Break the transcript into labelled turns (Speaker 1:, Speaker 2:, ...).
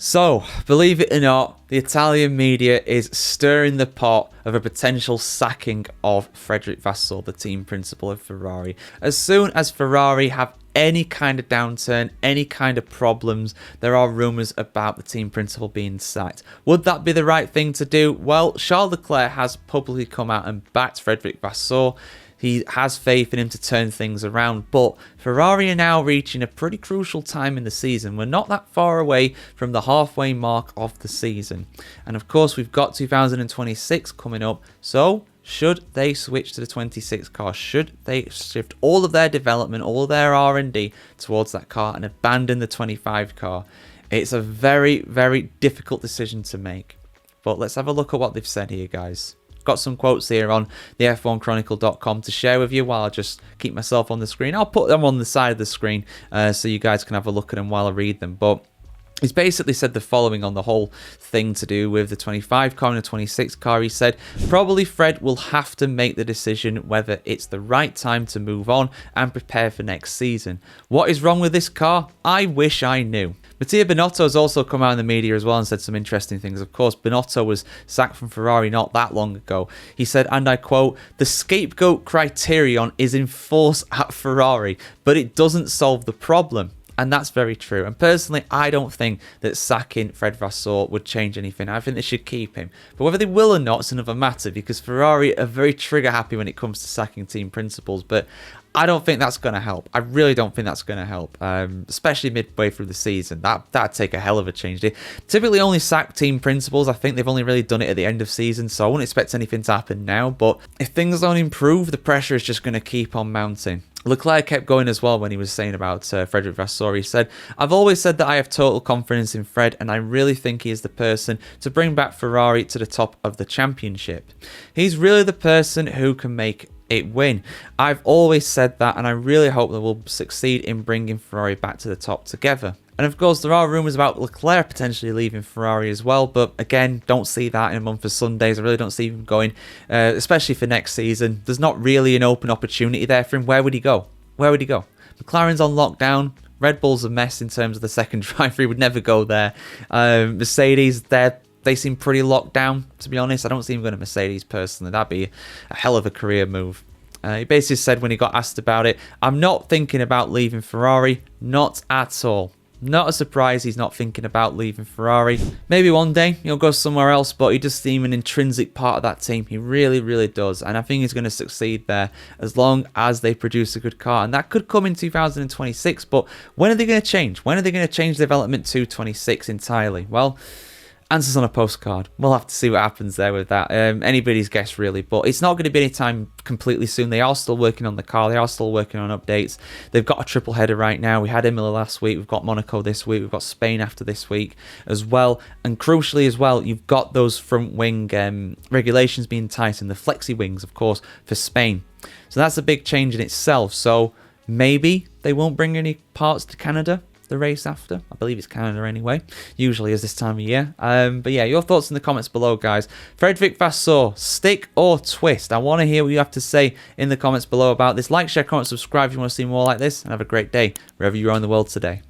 Speaker 1: So, believe it or not, the Italian media is stirring the pot of a potential sacking of Frederic Vasseur, the team principal of Ferrari. As soon as Ferrari have any kind of downturn, any kind of problems, there are rumours about the team principal being sacked. Would that be the right thing to do? Well, Charles Leclerc has publicly come out and backed Frederic Vasseur. He has faith in him to turn things around, but Ferrari are now reaching a pretty crucial time in the season. We're not that far away from the halfway mark of the season. And of course, we've got 2026 coming up, so should they switch to the 26 car? Should they shift all of their development, all of their R&D towards that car and abandon the 25 car? It's a very, very difficult decision to make. But let's have a look at what they've said here, guys. Got some quotes here on the F1Chronicle.com to share with you while I just keep myself on the screen. I'll put them on the side of the screen so you guys can have a look at them while I read them. But he's basically said the following on the whole thing to do with the 25 car and the 26 car. He said, probably Fred will have to make the decision whether it's the right time to move on and prepare for next season. What is wrong with this car? I wish I knew. Mattia Binotto has also come out in the media as well and said some interesting things. Of course, Binotto was sacked from Ferrari not that long ago. He said, and I quote, the scapegoat criterion is in force at Ferrari, but it doesn't solve the problem. And that's very true. And personally, I don't think that sacking Fred Vasseur would change anything. I think they should keep him. But whether they will or not is another matter, because Ferrari are very trigger happy when it comes to sacking team principals. But I don't think that's going to help. I really don't think that's going to help, especially midway through the season. That'd take a hell of a change. They typically only sack team principals. I think they've only really done it at the end of season, so I wouldn't expect anything to happen now. But if things don't improve, the pressure is just going to keep on mounting. Leclerc kept going as well when he was saying about Frederic Vasseur. He said, I've always said that I have total confidence in Fred, and I really think he is the person to bring back Ferrari to the top of the championship. He's really the person who can make it win. I've always said that, and I really hope that we'll succeed in bringing Ferrari back to the top together. And of course, there are rumours about Leclerc potentially leaving Ferrari as well, but again, don't see that in a month of Sundays. I really don't see him going, especially for next season. There's not really an open opportunity there for him. Where would he go? Where would he go? McLaren's on lockdown. Red Bull's a mess in terms of the second driver. He would never go there. Mercedes, they seem pretty locked down, to be honest. I don't see him going to Mercedes personally. That'd be a hell of a career move. He basically said when he got asked about it, I'm not thinking about leaving Ferrari. Not at all. Not a surprise he's not thinking about leaving Ferrari. Maybe one day he'll go somewhere else, but he does seem an intrinsic part of that team. He really, really does. And I think he's going to succeed there as long as they produce a good car. And that could come in 2026, but when are they going to change? When are they going to change development to 26 entirely? Well, answers on a postcard. We'll have to see what happens there with that. Anybody's guess, really. But it's not going to be any time completely soon. They are still working on the car. They are still working on updates. They've got a triple header right now. We had Imola last week. We've got Monaco this week. We've got Spain after this week as well. And crucially as well, you've got those front wing regulations being tightened. The flexi wings, of course, for Spain. So that's a big change in itself. So maybe they won't bring any parts to Canada the race after. I believe it's Canada anyway. Usually is this time of year. But yeah, your thoughts in the comments below, guys. Frederic Vasseur, stick or twist? I want to hear what you have to say in the comments below about this. Like, share, comment, subscribe if you want to see more like this. And have a great day wherever you are in the world today.